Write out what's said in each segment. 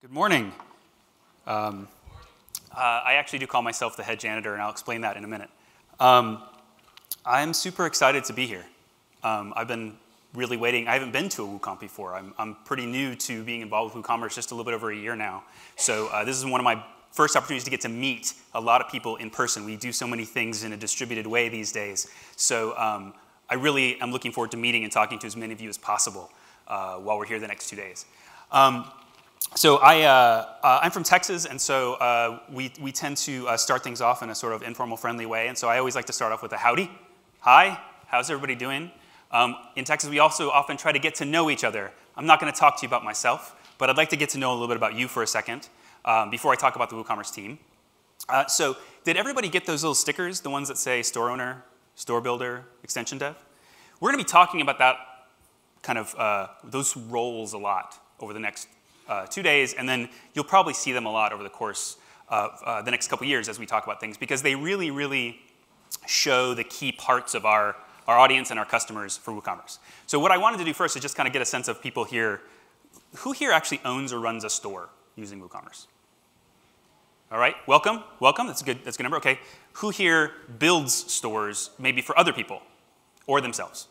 Good morning. I actually do call myself the head janitor, and I'll explain that in a minute. I'm super excited to be here. I've been really waiting. I haven't been to a WooComp before. I'm pretty new to being involved with WooCommerce, just a little bit over a year now. So this is one of my first opportunities to get to meet a lot of people in person. We do so many things in a distributed way these days. So I really am looking forward to meeting and talking to as many of you as possible while we're here the next 2 days. So I'm from Texas, and so we tend to start things off in a sort of informal, friendly way. And so I always like to start off with a howdy. Hi, how's everybody doing? In Texas, we also often try to get to know each other. I'm not going to talk to you about myself, but I'd like to get to know a little bit about you for a second before I talk about the WooCommerce team. So did everybody get those little stickers, the ones that say store owner, store builder, extension dev? We're going to be talking about that kind of those roles a lot over the next 2 days, and then you'll probably see them a lot over the course of the next couple years as we talk about things, because they really, really show the key parts of our audience and our customers for WooCommerce. So what I wanted to do first is just kind of get a sense of people here. Who here actually owns or runs a store using WooCommerce? All right, welcome, welcome, that's a good number, okay. Who here builds stores maybe for other people or themselves?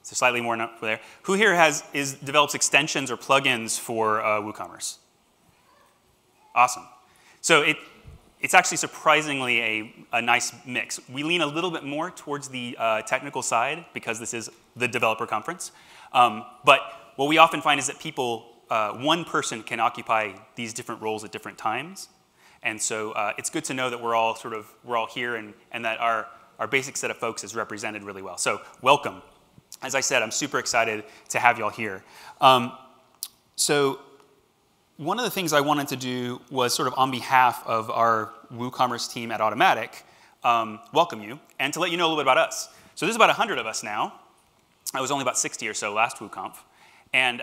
So slightly more up there. Who here develops extensions or plugins for WooCommerce? Awesome. So it's actually surprisingly a nice mix. We lean a little bit more towards the technical side because this is the developer conference. But what we often find is that one person can occupy these different roles at different times. And so it's good to know that we're all here and that our basic set of folks is represented really well. So welcome. As I said, I'm super excited to have y'all here. So one of the things I wanted to do was sort of on behalf of our WooCommerce team at Automatic, welcome you, and to let you know a little bit about us. So there's about 100 of us now. I was only about 60 or so last WooConf. And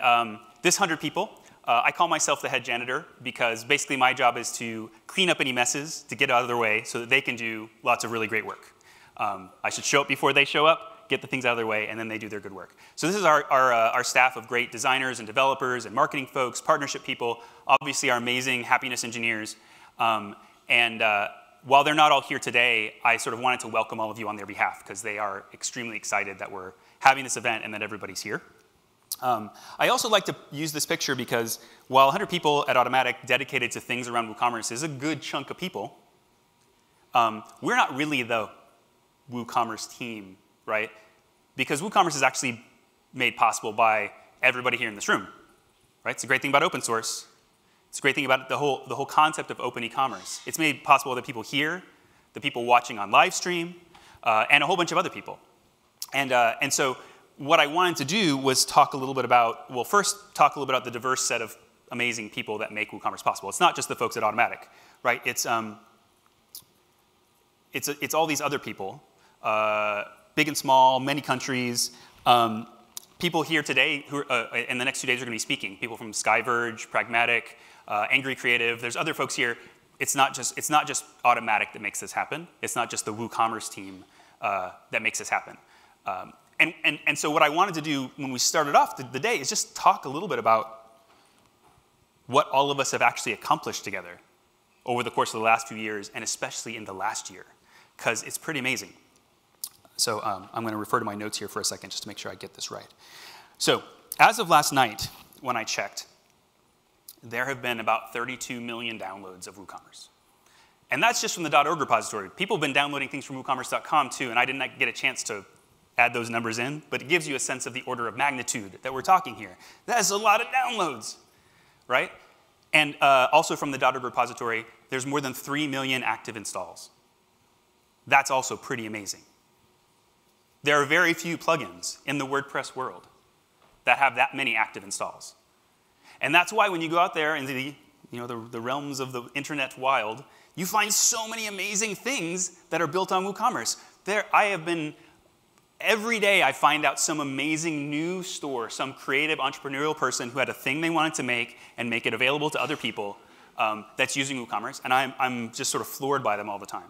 this 100 people, I call myself the head janitor because basically my job is to clean up any messes, to get out of their way so that they can do lots of really great work. I should show up before they show up, get the things out of their way, and then they do their good work. So this is our staff of great designers and developers and marketing folks, partnership people, obviously our amazing happiness engineers. While they're not all here today, I sort of wanted to welcome all of you on their behalf because they are extremely excited that we're having this event and that everybody's here. I also like to use this picture because while 100 people at Automatic dedicated to things around WooCommerce is a good chunk of people, we're not really the WooCommerce team, right? Because WooCommerce is actually made possible by everybody here in this room, right? It's a great thing about open source. It's a great thing about the whole concept of open e-commerce. It's made possible by the people here, the people watching on live stream, and a whole bunch of other people. And so what I wanted to do was talk a little bit about, well, first talk a little bit about the diverse set of amazing people that make WooCommerce possible. It's not just the folks at Automatic, right? It's all these other people, big and small, many countries. People here today who in the next 2 days are going to be speaking. People from Skyverge, Pragmatic, Angry Creative. There's other folks here. It's not just Automatic that makes this happen. It's not just the WooCommerce team that makes this happen. And so what I wanted to do when we started off the day is just talk a little bit about what all of us have actually accomplished together over the course of the last few years, and especially in the last year, because it's pretty amazing. So I'm going to refer to my notes here for a second just to make sure I get this right. So as of last night, when I checked, there have been about 32 million downloads of WooCommerce. And that's just from the .org repository. People have been downloading things from WooCommerce.com too, and I didn't get a chance to add those numbers in, but it gives you a sense of the order of magnitude that we're talking here. That's a lot of downloads, right? And also from the .org repository, there's more than 3 million active installs. That's also pretty amazing. There are very few plugins in the WordPress world that have that many active installs. And that's why when you go out there in the realms of the internet wild, you find so many amazing things that are built on WooCommerce. Every day I find out some amazing new store, some creative entrepreneurial person who had a thing they wanted to make and make it available to other people that's using WooCommerce, and I'm just sort of floored by them all the time.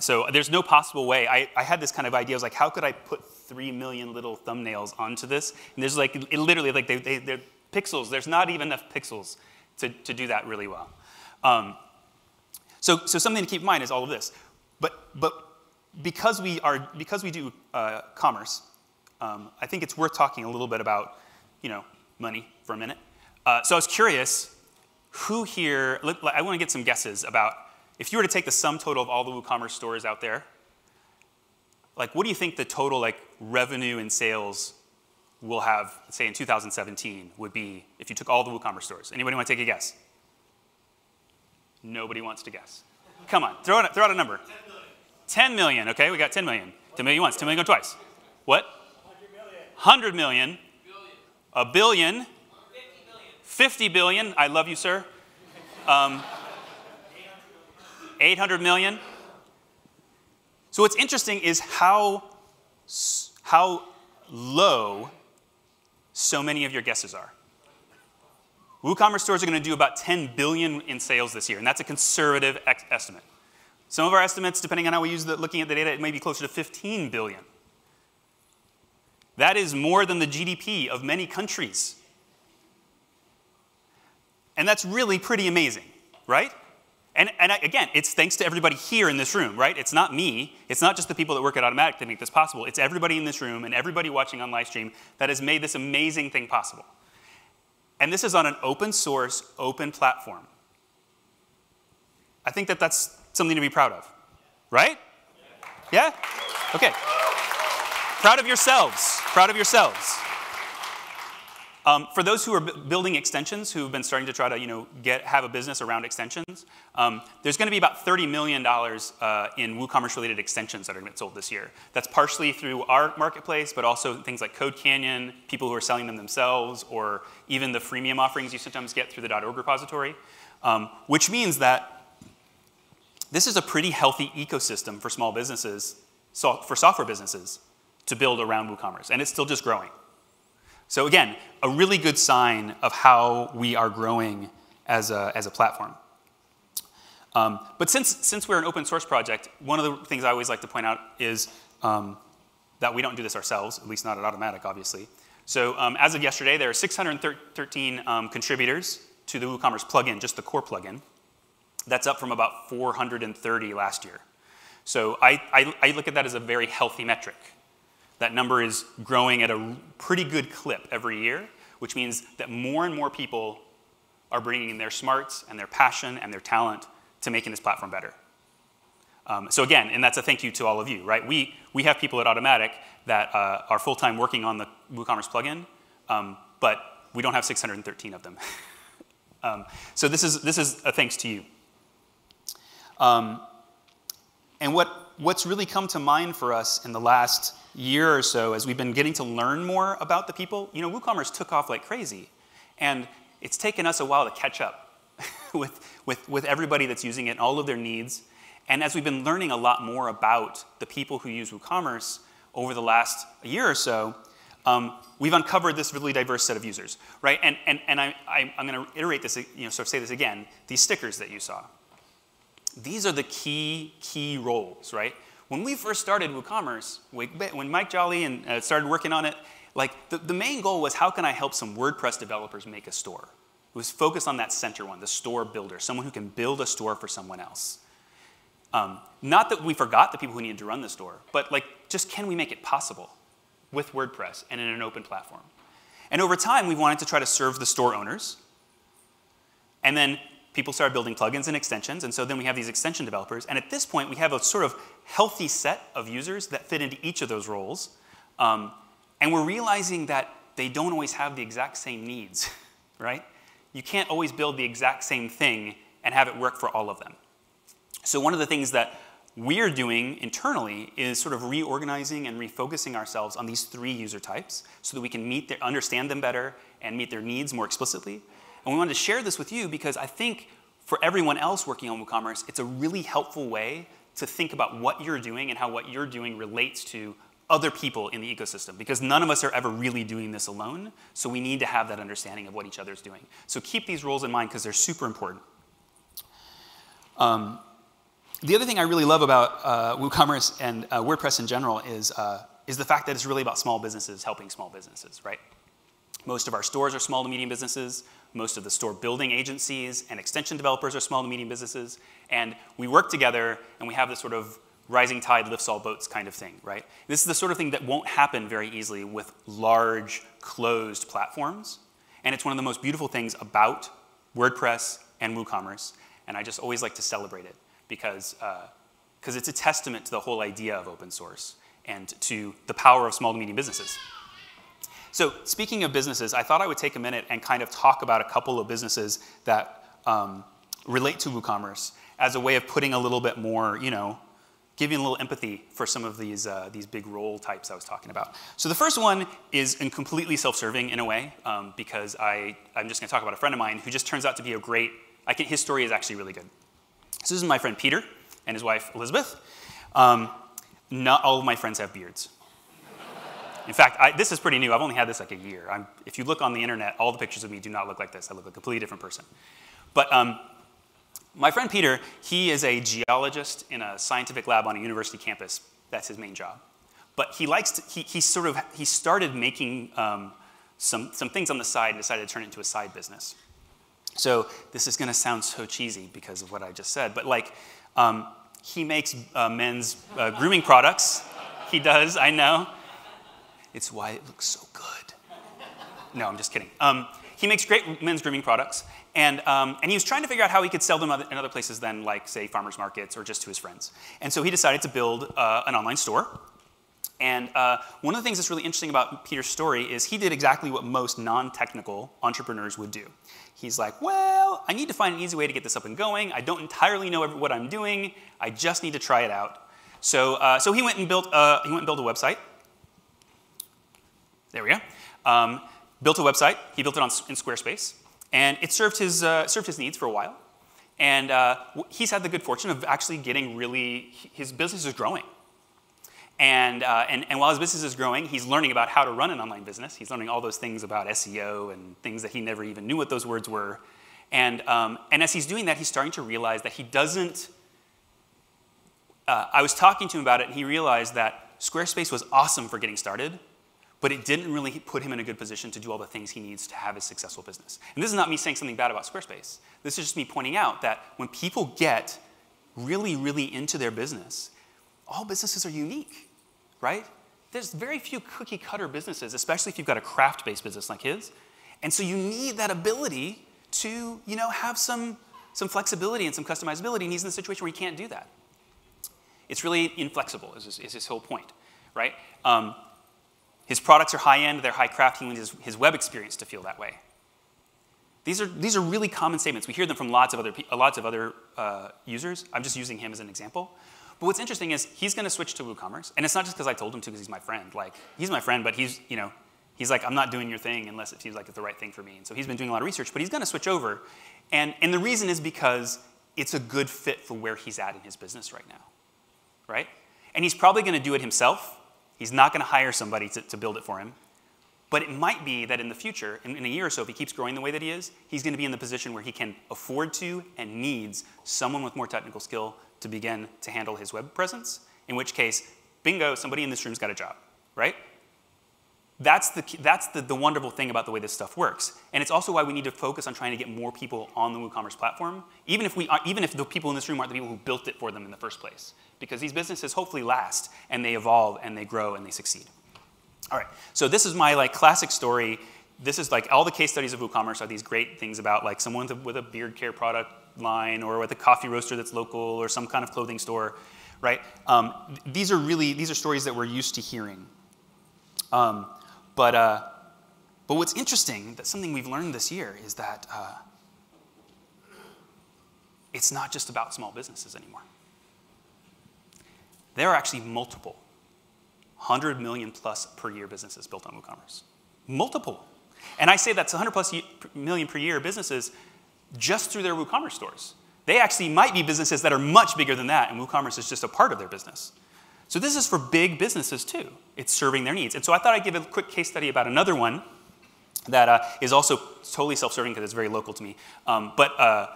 So there's no possible way. I had this kind of idea. I was like, how could I put 3 million little thumbnails onto this? And there's like, literally, like they're pixels. There's not even enough pixels to do that really well. So something to keep in mind is all of this. But because we do commerce, I think it's worth talking a little bit about money for a minute. So I was curious, who here? I want to get some guesses about if you were to take the sum total of all the WooCommerce stores out there. Like, what do you think the total revenue and sales will have, say, in 2017 would be if you took all the WooCommerce stores? Anybody want to take a guess? Nobody wants to guess. Come on, throw out a number. 10 million, okay, we got 10 million. 10 million once, 10 million go twice. What? 100 million. A billion. 50 billion, I love you, sir. 800 million. So what's interesting is how low so many of your guesses are. WooCommerce stores are going to do about 10 billion in sales this year, and that's a conservative estimate. Some of our estimates, depending on how we use looking at the data, it may be closer to 15 billion. That is more than the GDP of many countries. And that's really pretty amazing, right? And again, it's thanks to everybody here in this room, right? It's not me. It's not just the people that work at Automatic that make this possible. It's everybody in this room and everybody watching on live stream that has made this amazing thing possible. And this is on an open source, open platform. I think that that's something to be proud of, right? Yeah? Okay. Proud of yourselves. Proud of yourselves. For those who are building extensions, who have been starting to try to have a business around extensions, there's going to be about $30 million in WooCommerce-related extensions that are going to get sold this year. That's partially through our marketplace, but also things like Code Canyon, people who are selling them themselves, or even the freemium offerings you sometimes get through the .org repository, which means that this is a pretty healthy ecosystem for small businesses, for software businesses, to build around WooCommerce, and it's still just growing. So again, a really good sign of how we are growing as a platform. But since we're an open source project, one of the things I always like to point out is that we don't do this ourselves, at least not at Automatic, obviously. So as of yesterday, there are 613 contributors to the WooCommerce plugin, just the core plugin. That's up from about 430 last year. So I look at that as a very healthy metric. That number is growing at a pretty good clip every year, which means that more and more people are bringing in their smarts and their passion and their talent to making this platform better. So again, and that's a thank you to all of you, right? We have people at Automatic that are full-time working on the WooCommerce plugin, but we don't have 613 of them. So this is a thanks to you. And what's really come to mind for us in the last year or so as we've been getting to learn more about the people, WooCommerce took off like crazy. And it's taken us a while to catch up with everybody that's using it and all of their needs. And as we've been learning a lot more about the people who use WooCommerce over the last year or so, we've uncovered this really diverse set of users, right? And I'm going to iterate this, sort of say this again, these stickers that you saw. These are the key roles, right? When we first started WooCommerce, when Mike Jolly and started working on it, the main goal was how can I help some WordPress developers make a store? It was focused on that center one, the store builder, someone who can build a store for someone else. Not that we forgot the people who needed to run the store, but just can we make it possible with WordPress and in an open platform? And over time, we wanted to try to serve the store owners. And then people started building plugins and extensions, and so then we have these extension developers. And at this point, we have a sort of healthy set of users that fit into each of those roles. And we're realizing that they don't always have the exact same needs, right? You can't always build the exact same thing and have it work for all of them. So one of the things that we're doing internally is sort of reorganizing and refocusing ourselves on these 3 user types so that we can understand them better and meet their needs more explicitly. And we wanted to share this with you because I think for everyone else working on WooCommerce, it's a really helpful way to think about what you're doing and how what you're doing relates to other people in the ecosystem, because none of us are ever really doing this alone, so we need to have that understanding of what each other's doing. So keep these roles in mind because they're super important. The other thing I really love about WooCommerce and WordPress in general is the fact that it's really about small businesses helping small businesses, right? Most of our stores are small to medium businesses. Most of the store building agencies and extension developers are small to medium businesses. And we work together, and we have this sort of rising tide lifts all boats kind of thing, right? This is the sort of thing that won't happen very easily with large, closed platforms. And it's one of the most beautiful things about WordPress and WooCommerce. And I just always like to celebrate it because it's a testament to the whole idea of open source and to the power of small to medium businesses. So speaking of businesses, I thought I would take a minute and kind of talk about a couple of businesses that relate to WooCommerce as a way of putting a little bit more, giving a little empathy for some of these big role types I was talking about. So the first one is completely self-serving in a way, because I'm just going to talk about a friend of mine who just turns out to be his story is actually really good. So this is my friend Peter and his wife Elizabeth. Not all of my friends have beards. In fact, this is pretty new. I've only had this like a year. If you look on the internet, all the pictures of me do not look like this. I look like a completely different person. But my friend Peter, he is a geologist in a scientific lab on a university campus. That's his main job. But he started making some things on the side and decided to turn it into a side business. So this is going to sound so cheesy because of what I just said, but he makes men's grooming products. He does, I know. It's why it looks so good. No, I'm just kidding. He makes great men's grooming products, and he was trying to figure out how he could sell them in other places than, say, farmers markets or just to his friends. And so he decided to build an online store. And one of the things that's really interesting about Peter's story is he did exactly what most non-technical entrepreneurs would do. He's like, well, I need to find an easy way to get this up and going. I don't entirely know what I'm doing. I just need to try it out. So he went and built a website. There we go. Built a website. He built it in Squarespace, and it served his needs for a while. And he's had the good fortune of actually his business is growing. And while his business is growing, he's learning about how to run an online business. He's learning all those things about SEO and things that he never even knew what those words were. And as he's doing that, he's starting to realize that he doesn't. I was talking to him about it, and he realized that Squarespace was awesome for getting started, but it didn't really put him in a good position to do all the things he needs to have a successful business. And this is not me saying something bad about Squarespace. This is just me pointing out that when people get really, really into their business, all businesses are unique, right? There's very few cookie-cutter businesses, especially if you've got a craft-based business like his. And so you need that ability to, have some flexibility and some customizability, and he's in a situation where he can't do that. It's really inflexible, is his whole point, right? His products are high-end, they're high-craft. He wants his web experience to feel that way. These are really common statements. We hear them from lots of other users. I'm just using him as an example. But what's interesting is he's going to switch to WooCommerce, and it's not just because I told him to, because he's my friend. He's my friend, but he's like, I'm not doing your thing unless it seems like it's the right thing for me. And so he's been doing a lot of research, but he's going to switch over. And the reason is because it's a good fit for where he's at in his business right now, right? And he's probably going to do it himself. He's not going to hire somebody to build it for him. But it might be that in the future, in a year or so, if he keeps growing the way that he is, he's going to be in the position where he can afford to and needs someone with more technical skill to begin to handle his web presence, in which case, bingo, somebody in this room's got a job, right? That's the wonderful thing about the way this stuff works. And it's also why we need to focus on trying to get more people on the WooCommerce platform, even if the people in this room aren't the people who built it for them in the first place. Because these businesses hopefully last, and they evolve, and they grow, and they succeed. All right, so this is my classic story. This is all the case studies of WooCommerce are these great things about someone with a beard care product line, or with a coffee roaster that's local, or some kind of clothing store, right? These are stories that we're used to hearing. But what's interesting, that's something we've learned this year, is that it's not just about small businesses anymore. There are actually multiple 100 million plus per year businesses built on WooCommerce. Multiple. And I say that's 100 plus million per year businesses just through their WooCommerce stores. They actually might be businesses that are much bigger than that, and WooCommerce is just a part of their business. So this is for big businesses too. It's serving their needs. And so I thought I'd give a quick case study about another one that is also totally self-serving because it's very local to me. But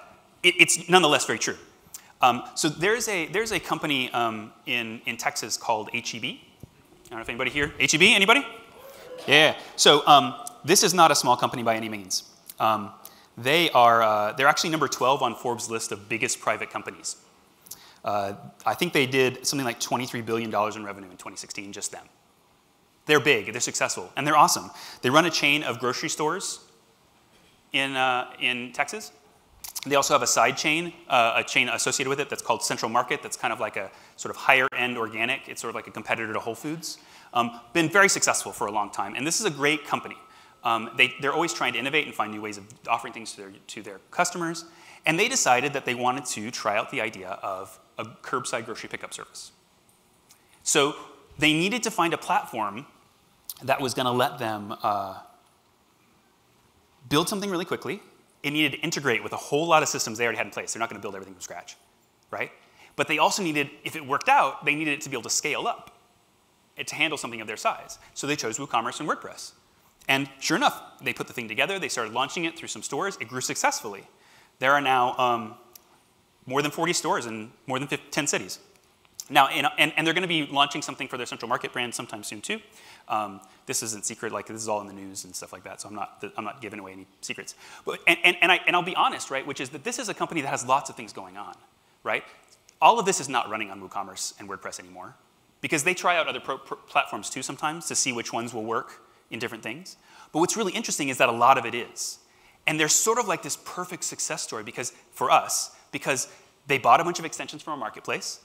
it's nonetheless very true. So there's a company in Texas called HEB. I don't know if anybody here, HEB, anybody? Yeah. So This is not a small company by any means. They're actually number 12 on Forbes' list of biggest private companies. I think they did something like $23 billion in revenue in 2016, just them. They're big, they're successful, and they're awesome. They run a chain of grocery stores in Texas. They also have a side chain, a chain associated with it that's called Central Market, that's kind of like a sort of higher end organic. It's sort of like a competitor to Whole Foods. Been very successful for a long time, and this is a great company. They're always trying to innovate and find new ways of offering things to their customers, and they decided that they wanted to try out the idea of a curbside grocery pickup service. So they needed to find a platform that was going to let them build something really quickly. It needed to integrate with a whole lot of systems they already had in place. They're not going to build everything from scratch, right? But they also needed, if it worked out, they needed it to be able to scale up, to handle something of their size. So they chose WooCommerce and WordPress. And sure enough, they put the thing together. They started launching it through some stores. It grew successfully. There are now more than 40 stores in more than 10 cities. Now, and they're going to be launching something for their Central Market brand sometime soon too. This isn't secret, like this is all in the news and stuff like that, so I'm not giving away any secrets. But, and I'll be honest, right, which is that this is a company that has lots of things going on, right? All of this is not running on WooCommerce and WordPress anymore because they try out other platforms too sometimes to see which ones will work in different things. But what's really interesting is that a lot of it is. And they're sort of like this perfect success story for us, because they bought a bunch of extensions from our marketplace,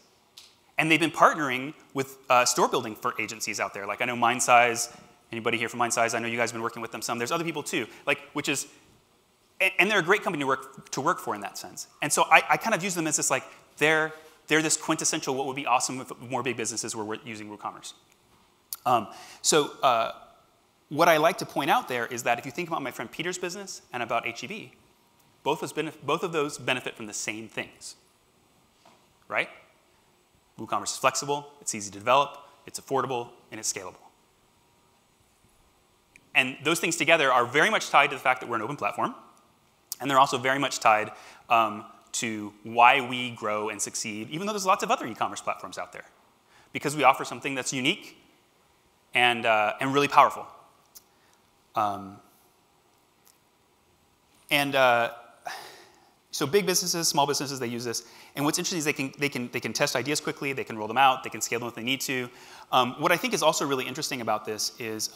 and they've been partnering with store building for agencies out there. Like I know MindSize, anybody here from MindSize? I know you guys have been working with them some. There's other people too, and they're a great company to work for in that sense. And so I kind of use them as this like, they're this quintessential what would be awesome if more big businesses were using WooCommerce. What I like to point out there is that if you think about my friend Peter's business and about HEB, both of those benefit from the same things, right? WooCommerce is flexible, it's easy to develop, it's affordable, and it's scalable. And those things together are very much tied to the fact that we're an open platform, and they're also very much tied to why we grow and succeed, even though there's lots of other e-commerce platforms out there, because we offer something that's unique and really powerful. So big businesses, small businesses, they use this. And what's interesting is they can test ideas quickly, they can roll them out, they can scale them if they need to. What I think is also really interesting about this is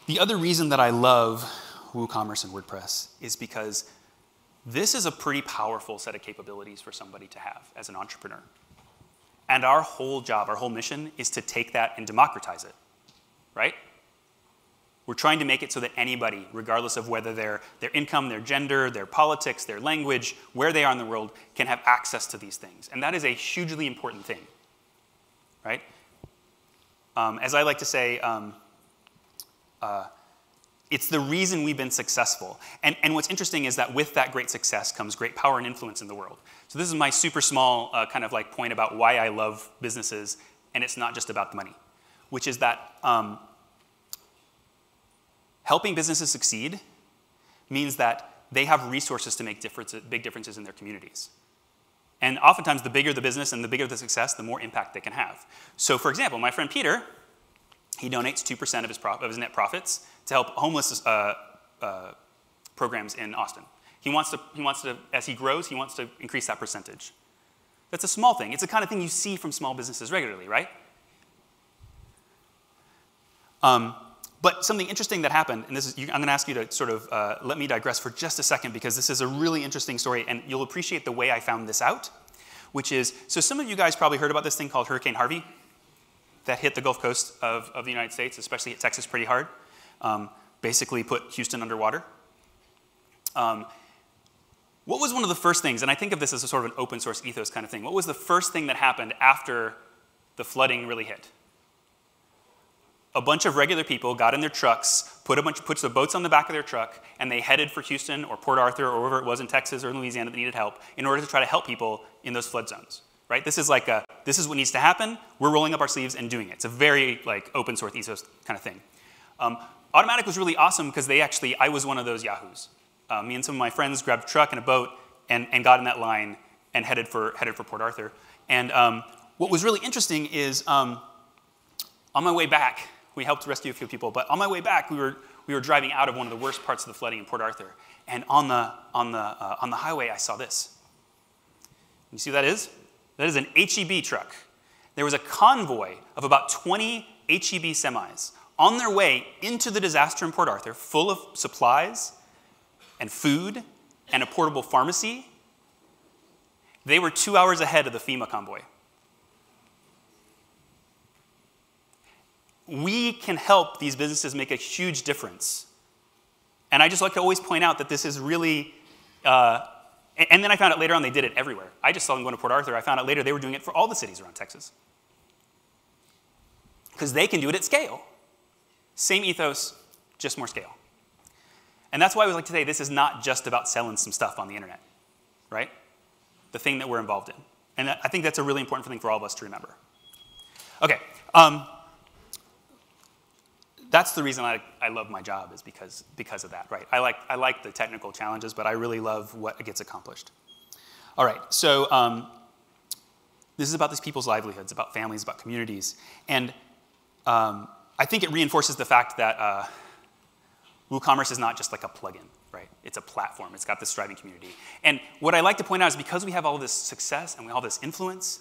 the other reason that I love WooCommerce and WordPress is because this is a pretty powerful set of capabilities for somebody to have as an entrepreneur. And our whole job, our whole mission is to take that and democratize it, right? We're trying to make it so that anybody, regardless of whether their income, their gender, their politics, their language, where they are in the world, can have access to these things. And that is a hugely important thing, right? As I like to say, it's the reason we've been successful. And what's interesting is that with that great success comes great power and influence in the world. So this is my super small kind of like point about why I love businesses, and it's not just about the money, which is that helping businesses succeed means that they have resources to make big differences in their communities. And oftentimes, the bigger the business and the bigger the success, the more impact they can have. So for example, my friend Peter, he donates 2% of his net profits to help homeless programs in Austin. He wants to, as he grows, he wants to increase that percentage. That's a small thing. It's the kind of thing you see from small businesses regularly, right? But something interesting that happened, and I'm going to ask you to sort of let me digress for just a second because this is a really interesting story, and you'll appreciate the way I found this out, which is, so some of you guys probably heard about this thing called Hurricane Harvey that hit the Gulf Coast of the United States, especially hit Texas pretty hard, basically put Houston underwater. What was one of the first things, and I think of this as a sort of an open source ethos kind of thing, what was the first thing that happened after the flooding really hit? A bunch of regular people got in their trucks, put the boats on the back of their truck, and they headed for Houston or Port Arthur or wherever it was in Texas or in Louisiana that needed help in order to try to help people in those flood zones, right? This is like this is what needs to happen. We're rolling up our sleeves and doing it. It's a very like open source ethos kind of thing. Automatic was really awesome because I was one of those yahoos. Me and some of my friends grabbed a truck and a boat and got in that line and headed for Port Arthur. And what was really interesting is on my way back, We helped rescue a few people. But on my way back, we were driving out of one of the worst parts of the flooding in Port Arthur. And on the highway, I saw this. You see what that is? That is an HEB truck. There was a convoy of about 20 HEB semis on their way into the disaster in Port Arthur, full of supplies and food and a portable pharmacy. They were 2 hours ahead of the FEMA convoy. We can help these businesses make a huge difference. And I just like to always point out that this is really, and then I found out later on they did it everywhere. I just saw them going to Port Arthur. I found out later they were doing it for all the cities around Texas. Because they can do it at scale. Same ethos, just more scale. And that's why I would like to say this is not just about selling some stuff on the internet, right? The thing that we're involved in. And I think that's a really important thing for all of us to remember. Okay. That's the reason I love my job, is because of that, right? I like the technical challenges, but I really love what gets accomplished. All right, so this is about these people's livelihoods, about families, about communities. And I think it reinforces the fact that WooCommerce is not just like a plugin, right? It's a platform. It's got this thriving community. And what I like to point out is because we have all this success and we have all this influence,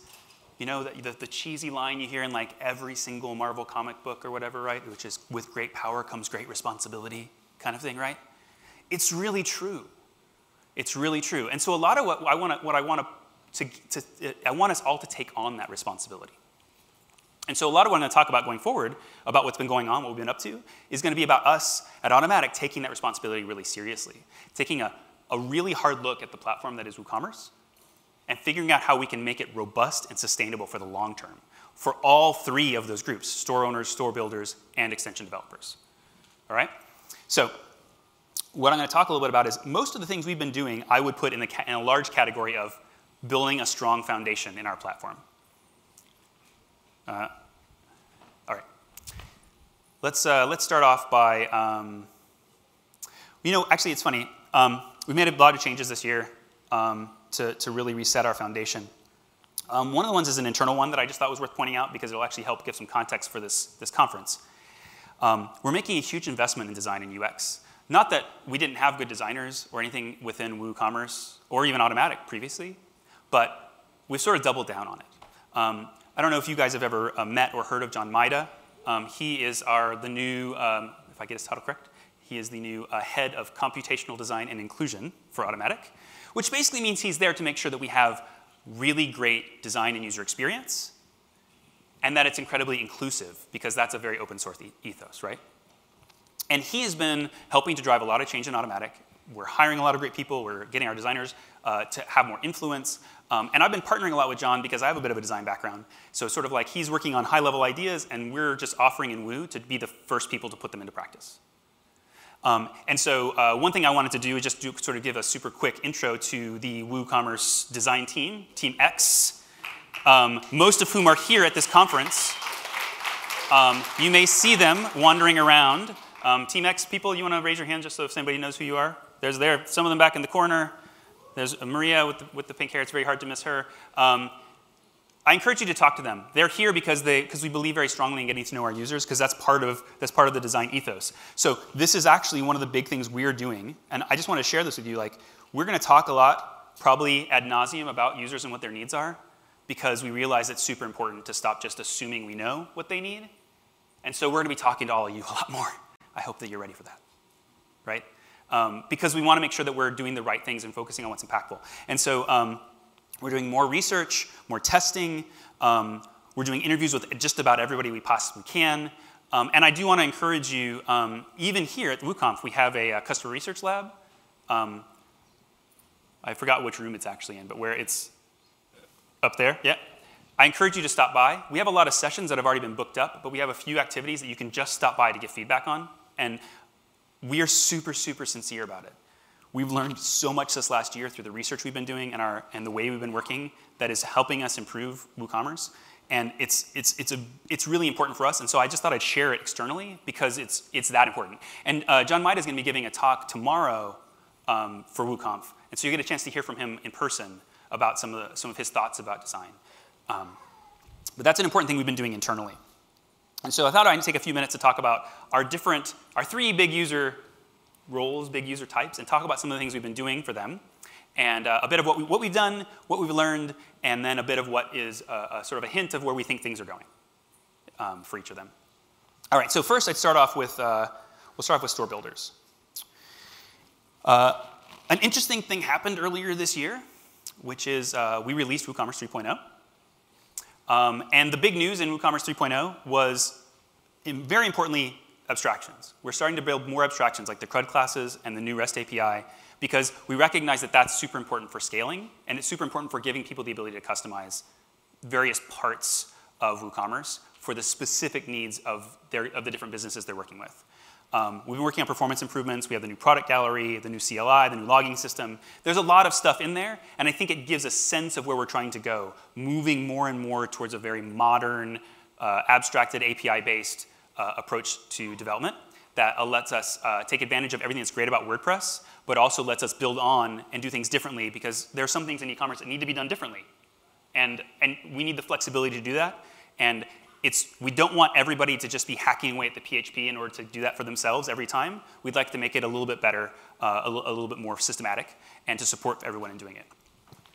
you know, the cheesy line you hear in like every single Marvel comic book or whatever, right? Which is, with great power comes great responsibility kind of thing, right? It's really true. It's really true. And so a lot of I want us all to take on that responsibility. And so a lot of what I'm going to talk about going forward, about what's been going on, what we've been up to, is going to be about us at Automattic taking that responsibility really seriously, taking a really hard look at the platform that is WooCommerce, and figuring out how we can make it robust and sustainable for the long term for all three of those groups: store owners, store builders, and extension developers. All right? So what I'm going to talk a little bit about is most of the things we've been doing I would put in a large category of building a strong foundation in our platform. All right. Let's start off by, actually it's funny. We made a lot of changes this year to really reset our foundation. One of the ones is an internal one that I just thought was worth pointing out because it'll actually help give some context for this conference. We're making a huge investment in design and UX. Not that we didn't have good designers or anything within WooCommerce or even Automattic previously, but we've sort of doubled down on it. I don't know if you guys have ever met or heard of John Maida. He is the new, if I get his title correct, he is the new head of computational design and inclusion for Automattic, which basically means he's there to make sure that we have really great design and user experience, and that it's incredibly inclusive, because that's a very open source ethos, right? And he has been helping to drive a lot of change in Automattic. We're hiring a lot of great people. We're getting our designers to have more influence. And I've been partnering a lot with John because I have a bit of a design background. So it's sort of like he's working on high-level ideas, and we're just offering in Woo to be the first people to put them into practice. And so one thing I wanted to do is just sort of give a super quick intro to the WooCommerce design team, Team X, most of whom are here at this conference. You may see them wandering around. Team X people, you want to raise your hand just so if somebody knows who you are? There's some of them back in the corner. There's Maria with the pink hair. It's very hard to miss her. I encourage you to talk to them. They're here because we believe very strongly in getting to know our users, because that's part of the design ethos. So this is actually one of the big things we're doing, and I just want to share this with you. Like, we're going to talk a lot, probably ad nauseum, about users and what their needs are, because we realize it's super important to stop just assuming we know what they need. And so we're going to be talking to all of you a lot more. I hope that you're ready for that, right? Because we want to make sure that we're doing the right things and focusing on what's impactful. And so we're doing more research, more testing. We're doing interviews with just about everybody we possibly can. And I do want to encourage you, even here at the WooConf, we have a customer research lab. I forgot which room it's actually in, but where it's up there, yeah. I encourage you to stop by. We have a lot of sessions that have already been booked up, but we have a few activities that you can just stop by to get feedback on. And we are super, super sincere about it. We've learned so much this last year through the research we've been doing and the way we've been working that is helping us improve WooCommerce. And it's really important for us. And so I just thought I'd share it externally because it's that important. And John Maida is going to be giving a talk tomorrow for WooConf. And so you get a chance to hear from him in person about some of his thoughts about design. But that's an important thing we've been doing internally. And so I thought I'd take a few minutes to talk about our 3 big user roles, big user types, and talk about some of the things we've been doing for them, and a bit of what we've done, what we've learned, and then a bit of what is sort of a hint of where we think things are going for each of them. All right, so first I'd start off with, we'll start off with store builders. An interesting thing happened earlier this year, which is we released WooCommerce 3.0. And the big news in WooCommerce 3.0 was, very importantly, abstractions. We're starting to build more abstractions like the CRUD classes and the new REST API because we recognize that that's super important for scaling, and it's super important for giving people the ability to customize various parts of WooCommerce for the specific needs of the different businesses they're working with. We've been working on performance improvements. We have the new product gallery, the new CLI, the new logging system. There's a lot of stuff in there, and I think it gives a sense of where we're trying to go, moving more and more towards a very modern, abstracted, API-based approach to development that lets us take advantage of everything that's great about WordPress, but also lets us build on and do things differently because there are some things in e-commerce that need to be done differently. And we need the flexibility to do that. And we don't want everybody to just be hacking away at the PHP in order to do that for themselves every time. We'd like to make it a little bit better, a little bit more systematic, and to support everyone in doing it.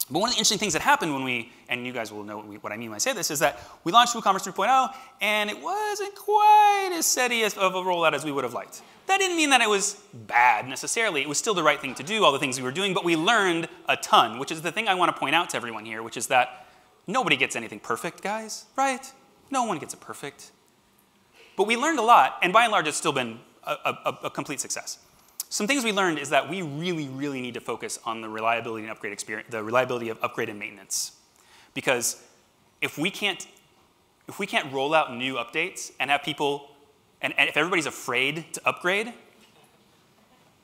But one of the interesting things that happened when and you guys will know what I mean when I say this, is that we launched WooCommerce 3.0, and it wasn't quite as steady of a rollout as we would have liked. That didn't mean that it was bad necessarily. It was still the right thing to do, all the things we were doing, but we learned a ton, which is the thing I want to point out to everyone here, which is that nobody gets anything perfect, guys, right? No one gets it perfect. But we learned a lot, and by and large, it's still been a complete success. Some things we learned is that we really, really need to focus on the reliability and upgrade experience, the reliability of upgrade and maintenance. Because if we can't roll out new updates and have people, and if everybody's afraid to upgrade,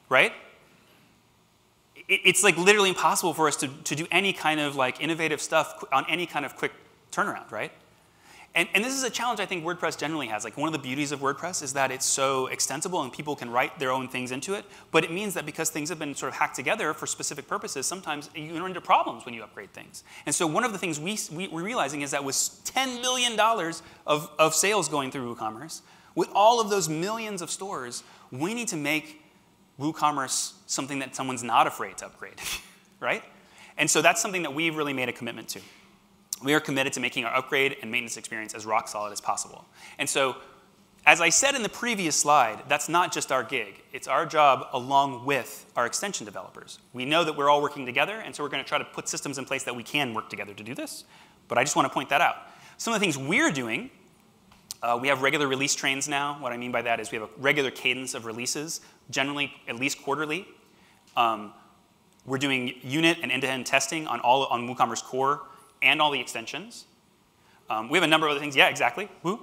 right? It's like literally impossible for us to do any kind of like innovative stuff on any kind of quick turnaround, right? And this is a challenge I think WordPress generally has. Like one of the beauties of WordPress is that it's so extensible and people can write their own things into it. But it means that because things have been sort of hacked together for specific purposes, sometimes you run into problems when you upgrade things. And so one of the things we're realizing is that with $10 billion of sales going through WooCommerce, with all of those millions of stores, we need to make WooCommerce something that someone's not afraid to upgrade, right? And so that's something that we've really made a commitment to. We are committed to making our upgrade and maintenance experience as rock solid as possible. And so, as I said in the previous slide, that's not just our gig. It's our job along with our extension developers. We know that we're all working together, and so we're going to try to put systems in place that we can work together to do this. But I just want to point that out. Some of the things we're doing, we have regular release trains now. What I mean by that is we have a regular cadence of releases, generally at least quarterly. We're doing unit and end-to-end testing on WooCommerce Core and all the extensions. We have a number of other things. Yeah, exactly. Woo.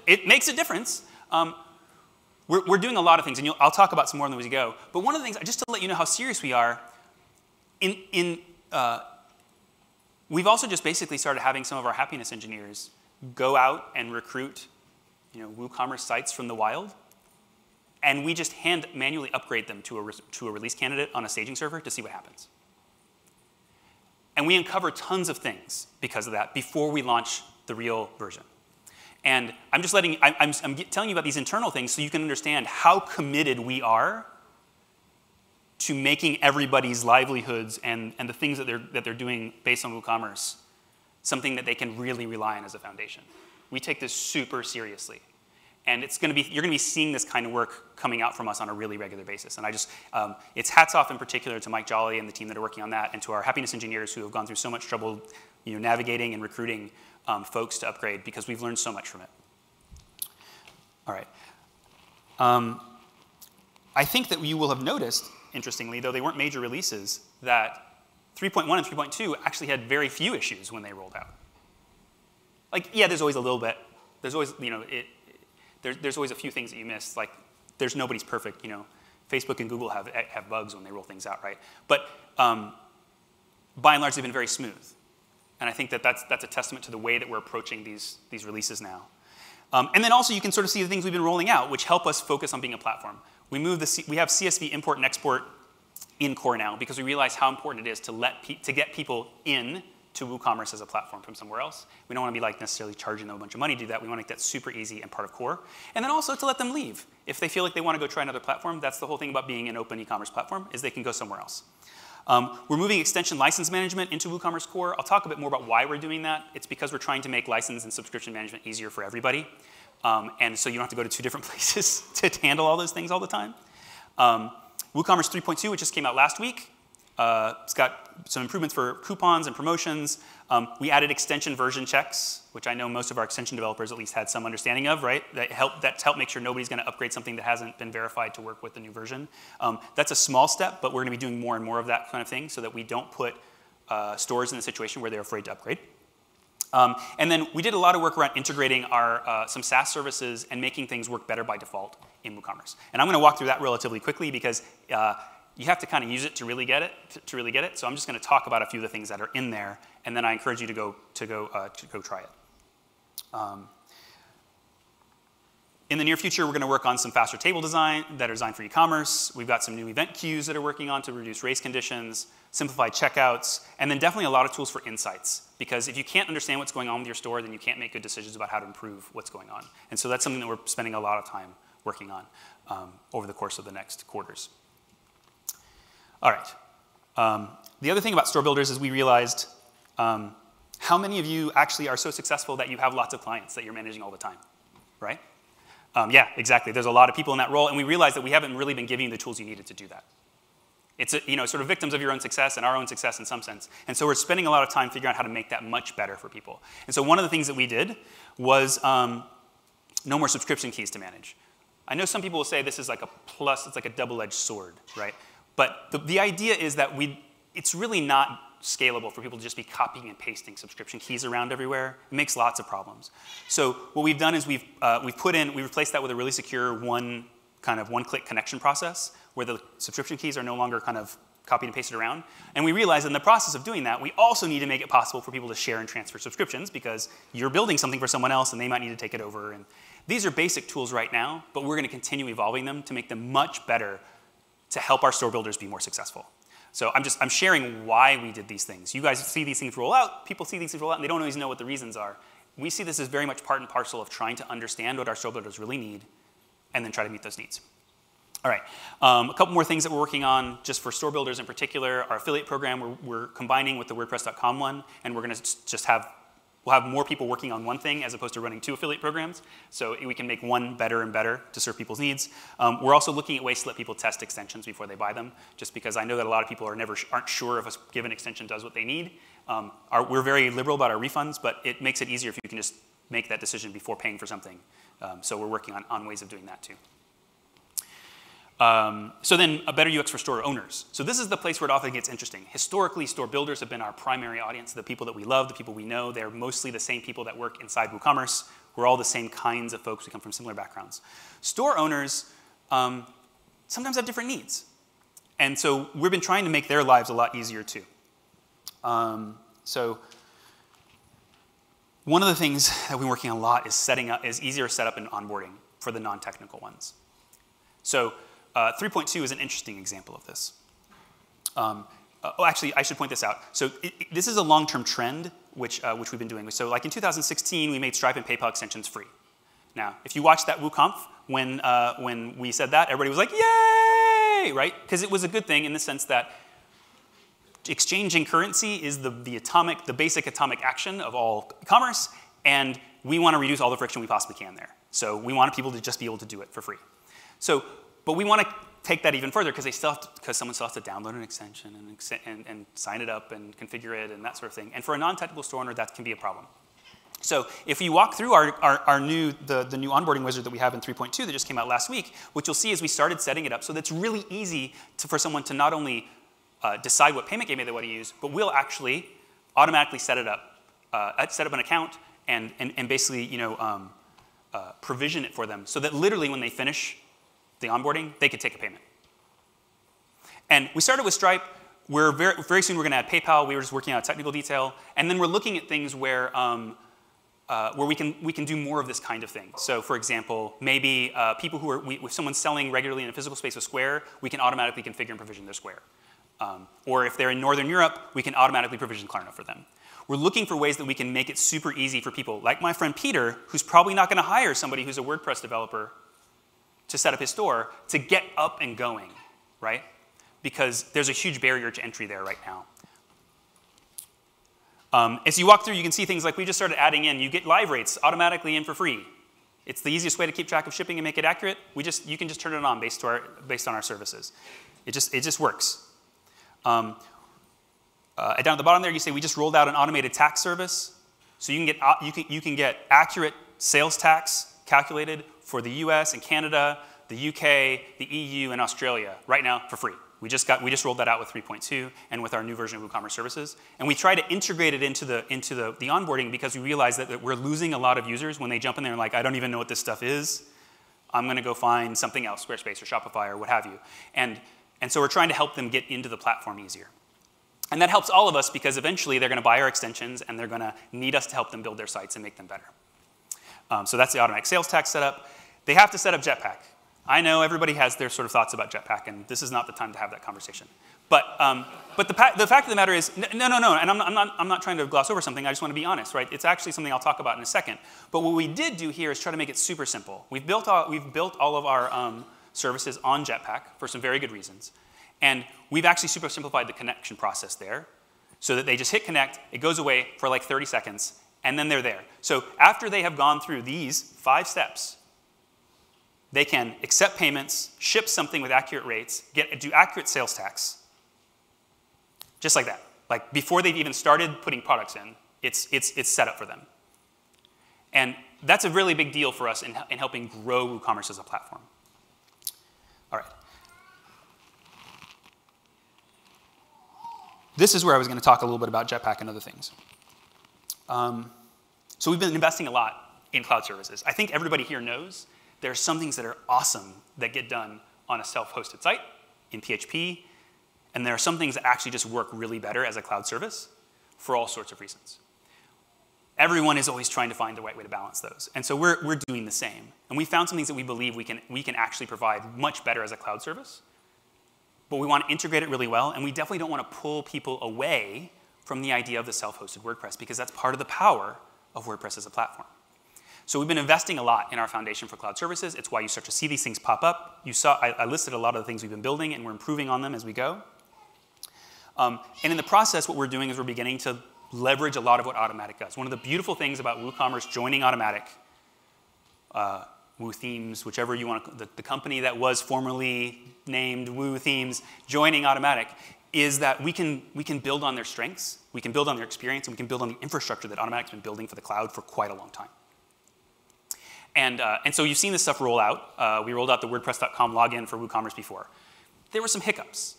It makes a difference. We're doing a lot of things, and I'll talk about some more of them as we go. But one of the things, just to let you know how serious we are, we've also just basically started having some of our happiness engineers go out and recruit WooCommerce sites from the wild, and we just manually upgrade them to a release candidate on a staging server to see what happens. And we uncover tons of things because of that before we launch the real version. And I'm telling you about these internal things so you can understand how committed we are to making everybody's livelihoods and the things that they're doing based on WooCommerce something that they can really rely on as a foundation. We take this super seriously. And you're going to be seeing this kind of work coming out from us on a really regular basis. And it's hats off in particular to Mike Jolly and the team that are working on that, and to our happiness engineers who have gone through so much trouble, navigating and recruiting folks to upgrade, because we've learned so much from it. All right. I think that you will have noticed, interestingly, though they weren't major releases, that 3.1 and 3.2 actually had very few issues when they rolled out. Like, yeah, there's always a little bit. There's always, there's always a few things that you miss. Like, nobody's perfect. Facebook and Google have bugs when they roll things out, right? But by and large, they've been very smooth. And I think that that's a testament to the way that we're approaching these releases now. And then also, you can sort of see the things we've been rolling out, which help us focus on being a platform. We have CSV import and export in Core now because we realize how important it is to get people in to WooCommerce as a platform from somewhere else. We don't want to be like necessarily charging them a bunch of money to do that. We want to make that super easy and part of core. And then also to let them leave. If they feel like they want to go try another platform, that's the whole thing about being an open e-commerce platform, is they can go somewhere else. We're moving extension license management into WooCommerce Core. I'll talk a bit more about why we're doing that. It's because we're trying to make license and subscription management easier for everybody. And so you don't have to go to 2 different places to handle all those things all the time. WooCommerce 3.2, which just came out last week, it's got some improvements for coupons and promotions. We added extension version checks, which I know most of our extension developers at least had some understanding of, right? That help make sure nobody's going to upgrade something that hasn't been verified to work with the new version. That's a small step, but we're going to be doing more and more of that kind of thing so that we don't put stores in a situation where they're afraid to upgrade. And then we did a lot of work around integrating our some SaaS services and making things work better by default in WooCommerce. And I'm going to walk through that relatively quickly because you have to kind of use it to really get it. So I'm just going to talk about a few of the things that are in there, and then I encourage you to go try it. In the near future, we're going to work on some faster table design that are designed for e-commerce. We've got some new event queues that are working on to reduce race conditions, simplified checkouts, and then definitely a lot of tools for insights. Because if you can't understand what's going on with your store, then you can't make good decisions about how to improve what's going on. And so that's something that we're spending a lot of time working on over the course of the next quarters. All right. The other thing about store builders is we realized how many of you actually are so successful that you have lots of clients that you're managing all the time, right? Yeah, exactly. There's a lot of people in that role, and we realized that we haven't really been giving you the tools you needed to do that. It's sort of victims of your own success and our own success in some sense. And so we're spending a lot of time figuring out how to make that much better for people. And so one of the things that we did was no more subscription keys to manage. I know some people will say this is like a plus, it's like a double-edged sword, right? But the idea is that it's really not scalable for people to just be copying and pasting subscription keys around everywhere. It makes lots of problems. So what we've done is we replaced that with a really secure one-click connection process where the subscription keys are no longer kind of copied and pasted around. And we realized in the process of doing that, we also need to make it possible for people to share and transfer subscriptions because you're building something for someone else and they might need to take it over. And these are basic tools right now, but we're going to continue evolving them to make them much better to help our store builders be more successful. So I'm sharing why we did these things. You guys see these things roll out, people see these things roll out, and they don't always know what the reasons are. We see this as very much part and parcel of trying to understand what our store builders really need and then try to meet those needs. All right, a couple more things that we're working on just for store builders in particular. Our affiliate program, we're combining with the WordPress.com one, and we're going to just we'll have more people working on one thing as opposed to running 2 affiliate programs. So we can make one better and better to serve people's needs. We're also looking at ways to let people test extensions before they buy them, just because I know that a lot of people aren't sure if a given extension does what they need. We're very liberal about our refunds, but it makes it easier if you can just make that decision before paying for something. So we're working on ways of doing that too. So then a better UX for store owners. So this is the place where it often gets interesting. Historically, store builders have been our primary audience, the people that we love, the people we know. They're mostly the same people that work inside WooCommerce. We're all the same kinds of folks. We come from similar backgrounds. Store owners sometimes have different needs. And so we've been trying to make their lives a lot easier too. So one of the things that we're working on a lot is easier setup and onboarding for the non-technical ones. So 3.2 is an interesting example of this. Actually, I should point this out. So this is a long-term trend, which we've been doing. So like in 2016, we made Stripe and PayPal extensions free. Now, if you watched that WooConf, when we said that, everybody was like, yay, right? Because it was a good thing in the sense that exchanging currency is the basic atomic action of all commerce, and we want to reduce all the friction we possibly can there. So we want people to just be able to do it for free. So, but we want to take that even further because someone still has to download an extension and sign it up and configure it and that sort of thing. And for a non-technical store owner, that can be a problem. So if you walk through the new onboarding wizard that we have in 3.2 that just came out last week, what you'll see is we started setting it up so that it's really easy for someone to not only decide what payment gateway they want to use, but we'll actually automatically set it up, set up an account and basically provision it for them so that literally when they finish the onboarding, they could take a payment. And we started with Stripe. Very soon we're going to add PayPal. We were just working out technical detail. And then we're looking at things where we can do more of this kind of thing. So for example, maybe people if someone's selling regularly in a physical space with Square, we can automatically configure and provision their Square. Or if they're in Northern Europe, we can automatically provision Klarna for them. We're looking for ways that we can make it super easy for people, like my friend Peter, who's probably not going to hire somebody who's a WordPress developer to set up his store, to get up and going, right? Because there's a huge barrier to entry there right now. As you walk through, you can see things like we just started adding in. You get live rates automatically in for free. It's the easiest way to keep track of shipping and make it accurate. You can just turn it on based on our services. It just works. Down at the bottom there, you say we just rolled out an automated tax service, so you can get accurate sales tax calculated for the U.S. and Canada, the U.K., the EU, and Australia right now for free. We just rolled that out with 3.2 and with our new version of WooCommerce services, and we try to integrate it into the onboarding because we realize that we're losing a lot of users when they jump in there and like, I don't even know what this stuff is. I'm going to go find something else, Squarespace or Shopify or what have you, and so we're trying to help them get into the platform easier. And that helps all of us because eventually they're going to buy our extensions and they're going to need us to help them build their sites and make them better. So that's the automatic sales tax setup. They have to set up Jetpack. I know everybody has their sort of thoughts about Jetpack, and this is not the time to have that conversation. But the fact of the matter is, no, and I'm not trying to gloss over something. I just want to be honest, right? It's actually something I'll talk about in a second. But what we did do here is try to make it super simple. We've built all of our services on Jetpack for some very good reasons. And we've actually super simplified the connection process there so that they just hit connect, it goes away for like 30 seconds, and then they're there. So after they have gone through these 5 steps, they can accept payments, ship something with accurate rates, do accurate sales tax, just like that. Like before they've even started putting products in, it's set up for them. And that's a really big deal for us in helping grow WooCommerce as a platform. All right. This is where I was going to talk a little bit about Jetpack and other things. So we've been investing a lot in cloud services. I think everybody here knows there are some things that are awesome that get done on a self-hosted site in PHP, and there are some things that actually just work really better as a cloud service for all sorts of reasons. Everyone is always trying to find the right way to balance those, and so we're doing the same. And we found some things that we believe we can actually provide much better as a cloud service, but we want to integrate it really well, and we definitely don't want to pull people away from the idea of the self-hosted WordPress because that's part of the power of WordPress as a platform. So we've been investing a lot in our foundation for cloud services. It's why you start to see these things pop up. You saw I listed a lot of the things we've been building, and we're improving on them as we go. And in the process, what we're doing is we're beginning to leverage a lot of what Automatic does. One of the beautiful things about WooCommerce joining Automatic, Woo Themes, whichever you want to, the company that was formerly named Woo Themes, joining Automatic, is that we can build on their strengths, we can build on their experience, and we can build on the infrastructure that Automatic's been building for the cloud for quite a long time. And so you've seen this stuff roll out. We rolled out the WordPress.com login for WooCommerce before. There were some hiccups.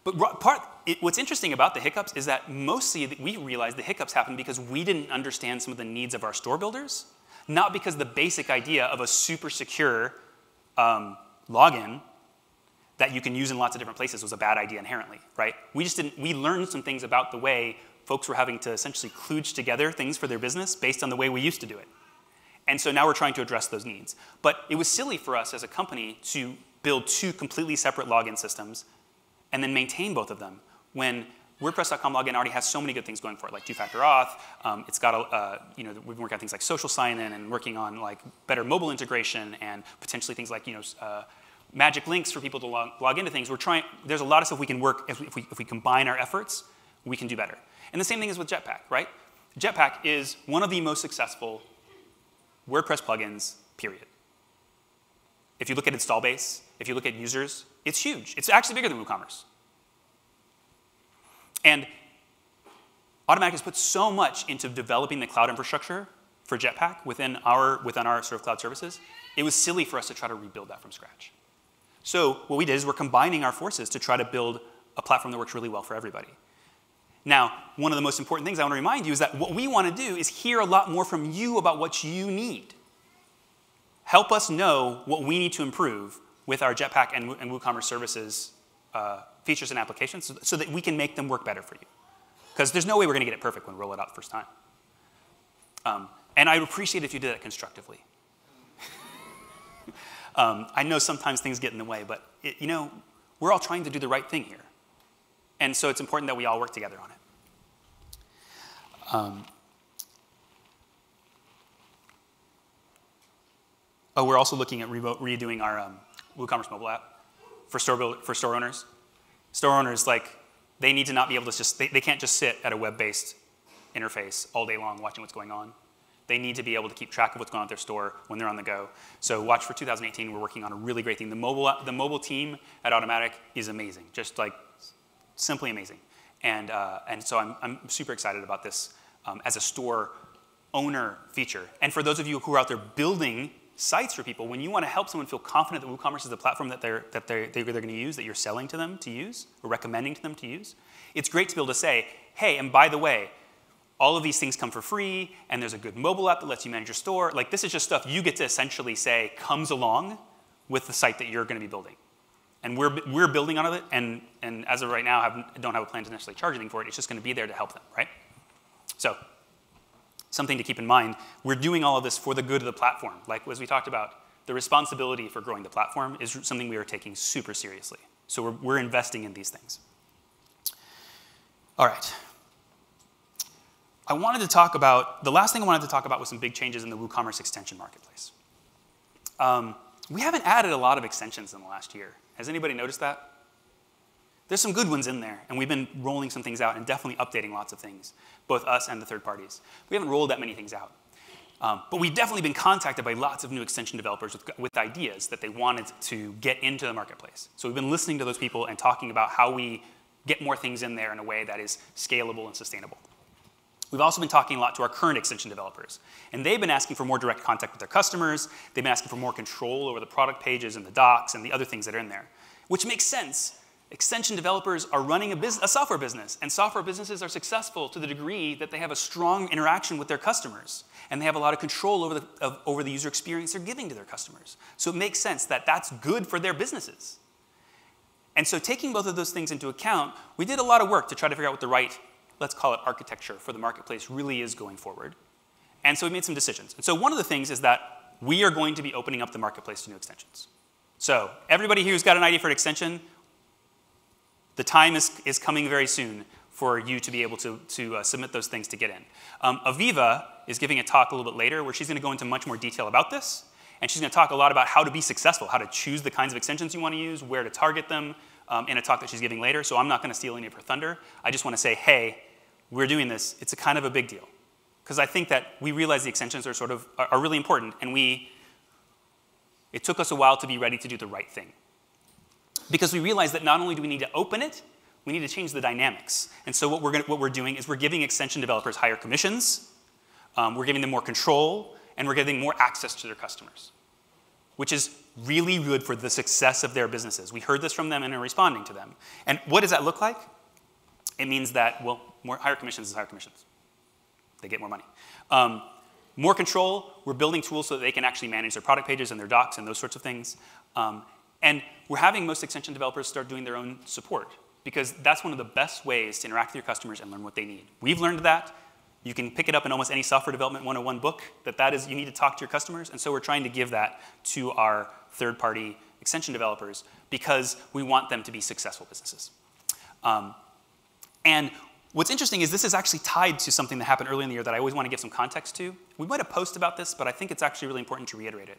But what's interesting about the hiccups is that mostly we realized the hiccups happened because we didn't understand some of the needs of our store builders, not because the basic idea of a super secure login that you can use in lots of different places was a bad idea inherently, right? We learned some things about the way folks were having to essentially kludge together things for their business based on the way we used to do it. And so now we're trying to address those needs. But it was silly for us as a company to build 2 completely separate login systems and then maintain both of them when WordPress.com login already has so many good things going for it, like 2-factor auth. It's got we've been working on things like social sign-in and working on like better mobile integration and potentially things like magic links for people to log into things. There's a lot of stuff we can work if we combine our efforts, we can do better. And the same thing is with Jetpack, right? Jetpack is one of the most successful WordPress plugins, period. If you look at install base, if you look at users, it's huge. It's actually bigger than WooCommerce. And Automatic has put so much into developing the cloud infrastructure for Jetpack within our sort of cloud services, it was silly for us to try to rebuild that from scratch. So what we did is we're combining our forces to try to build a platform that works really well for everybody. Now, one of the most important things I want to remind you is that what we want to do is hear a lot more from you about what you need. Help us know what we need to improve with our Jetpack and WooCommerce services features and applications so that we can make them work better for you. Because there's no way we're going to get it perfect when we roll it out the first time. And I'd appreciate if you did it constructively. I know sometimes things get in the way, but we're all trying to do the right thing here. And so it's important that we all work together on it. We're also looking at redoing our WooCommerce mobile app for store owners. Store owners, they need to not be able to they can't just sit at a web-based interface all day long watching what's going on. They need to be able to keep track of what's going on at their store when they're on the go. So watch for 2018, we're working on a really great thing. The mobile team at Automatic is amazing, just simply amazing. And so I'm super excited about this as a store owner feature. And for those of you who are out there building sites for people, when you want to help someone feel confident that WooCommerce is the platform that they're going to use, that you're selling to them to use, or recommending to them to use, it's great to be able to say, hey, and by the way, all of these things come for free, and there's a good mobile app that lets you manage your store. This is just stuff you get to essentially say comes along with the site that you're going to be building. And we're building on it, and as of right now, don't have a plan to necessarily charge anything for it. It's just going to be there to help them, right? So something to keep in mind, we're doing all of this for the good of the platform. As we talked about, the responsibility for growing the platform is something we are taking super seriously. So we're investing in these things. All right. The last thing I wanted to talk about was some big changes in the WooCommerce extension marketplace. We haven't added a lot of extensions in the last year. Has anybody noticed that? There's some good ones in there, and we've been rolling some things out and definitely updating lots of things, both us and the third parties. We haven't rolled that many things out. But we've definitely been contacted by lots of new extension developers with ideas that they wanted to get into the marketplace. So we've been listening to those people and talking about how we get more things in there in a way that is scalable and sustainable. We've also been talking a lot to our current extension developers, and they've been asking for more direct contact with their customers. They've been asking for more control over the product pages and the docs and the other things that are in there, which makes sense. Extension developers are running a software business, and software businesses are successful to the degree that they have a strong interaction with their customers, and they have a lot of control over the user experience they're giving to their customers. So it makes sense that that's good for their businesses. And so taking both of those things into account, we did a lot of work to try to figure out what the right, let's call it architecture for the marketplace really is going forward. And so we made some decisions. And so one of the things is that we are going to be opening up the marketplace to new extensions. So everybody here who's got an idea for an extension, the time is coming very soon for you to be able to submit those things to get in. Aviva is giving a talk a little bit later where she's going to go into much more detail about this. And she's going to talk a lot about how to be successful, how to choose the kinds of extensions you want to use, where to target them in a talk that she's giving later. So I'm not going to steal any of her thunder. I just want to say, hey, we're doing this. It's a kind of a big deal. Because I think that we realize the extensions are really important. And it took us a while to be ready to do the right thing. Because we realized that not only do we need to open it, we need to change the dynamics. And so what we're doing is we're giving extension developers higher commissions, we're giving them more control, and we're giving more access to their customers, which is really good for the success of their businesses. We heard this from them and are responding to them. And what does that look like? It means that, well, higher commissions is higher commissions. They get more money. More control, we're building tools so that they can actually manage their product pages and their docs and those sorts of things. And we're having most extension developers start doing their own support, because that's one of the best ways to interact with your customers and learn what they need. We've learned that. You can pick it up in almost any software development 101 book, that is, you need to talk to your customers. And so we're trying to give that to our third-party extension developers because we want them to be successful businesses. And what's interesting is this is actually tied to something that happened earlier in the year that I always want to give some context to. We might have posted about this, but I think it's actually really important to reiterate it.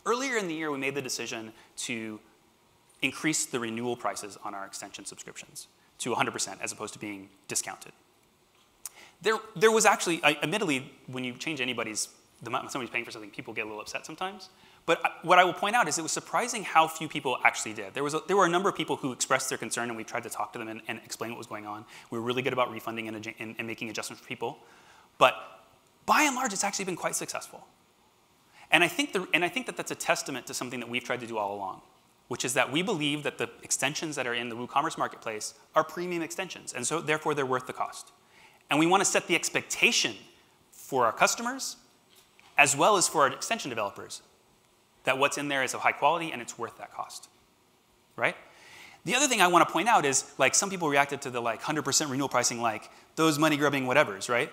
Earlier in the year, we made the decision to increase the renewal prices on our extension subscriptions to 100% as opposed to being discounted. There was actually, admittedly, when you change when somebody's paying for something, people get a little upset sometimes. But what I will point out is it was surprising how few people actually did. There were a number of people who expressed their concern, and we tried to talk to them and explain what was going on. We were really good about refunding and making adjustments for people. But by and large, it's actually been quite successful. And I think that that's a testament to something that we've tried to do all along, which is that we believe that the extensions that are in the WooCommerce marketplace are premium extensions, and so therefore they're worth the cost. And we want to set the expectation for our customers, as well as for our extension developers, that what's in there is of high quality and it's worth that cost, right? The other thing I want to point out is, some people reacted to the 100% renewal pricing, those money-grubbing whatevers, right?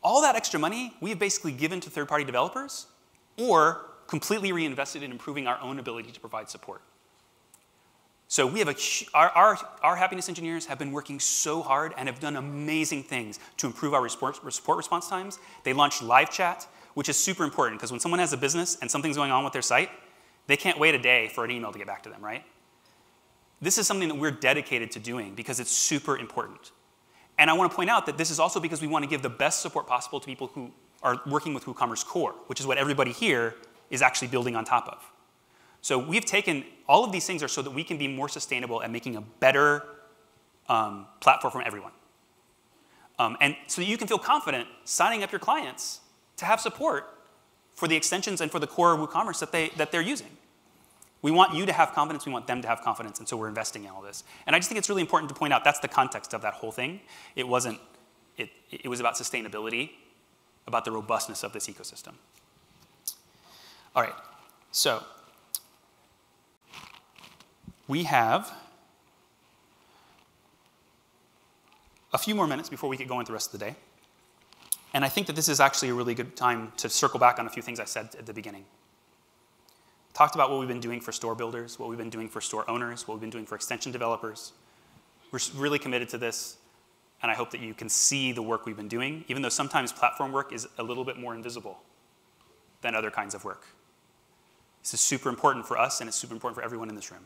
All that extra money we have basically given to third-party developers or completely reinvested in improving our own ability to provide support. So we have our happiness engineers have been working so hard and have done amazing things to improve our support response times. They launched live chat, which is super important because when someone has a business and something's going on with their site, they can't wait a day for an email to get back to them, right? This is something that we're dedicated to doing because it's super important. And I want to point out that this is also because we want to give the best support possible to people who are working with WooCommerce Core, which is what everybody here is actually building on top of. So we've taken, all of these things are so that we can be more sustainable at making a better platform for everyone. And so that you can feel confident signing up your clients to have support for the extensions and for the core WooCommerce that they're using. We want you to have confidence, we want them to have confidence, and so we're investing in all this. And I just think it's really important to point out that's the context of that whole thing. It was about sustainability, about the robustness of this ecosystem. All right, so we have a few more minutes before we get going the rest of the day. And I think that this is actually a really good time to circle back on a few things I said at the beginning. Talked about what we've been doing for store builders, what we've been doing for store owners, what we've been doing for extension developers. We're really committed to this, and I hope that you can see the work we've been doing, even though sometimes platform work is a little bit more invisible than other kinds of work. This is super important for us, and it's super important for everyone in this room.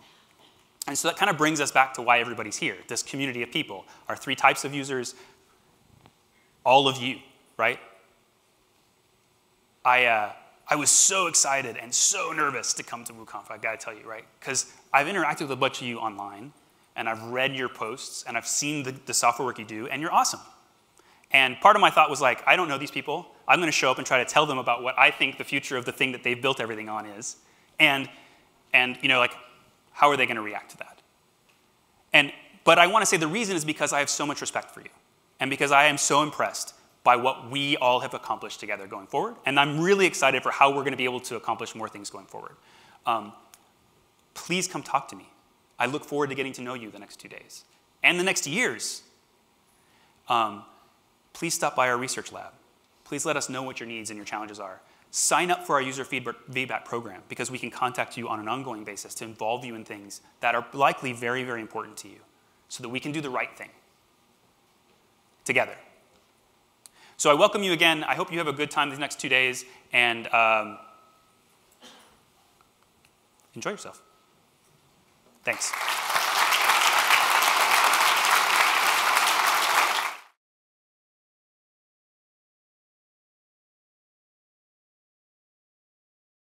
And so that kind of brings us back to why everybody's here, this community of people, our 3 types of users, all of you, right? I was so excited and so nervous to come to WooConf, I've got to tell you, right? Because I've interacted with a bunch of you online, and I've read your posts, and I've seen the software work you do, and you're awesome. And part of my thought was like, I don't know these people. I'm going to show up and try to tell them about what I think the future of the thing that they've built everything on is. And you know, like, how are they going to react to that? But I want to say the reason is because I have so much respect for you, and because I am so impressed by what we all have accomplished together going forward. And I'm really excited for how we're going to be able to accomplish more things going forward. Please come talk to me. I look forward to getting to know you the next 2 days and the next years. Please stop by our research lab. Please let us know what your needs and your challenges are. Sign up for our user feedback program because we can contact you on an ongoing basis to involve you in things that are likely very, very important to you so that we can do the right thing together. So I welcome you again. I hope you have a good time these next 2 days, and enjoy yourself. Thanks.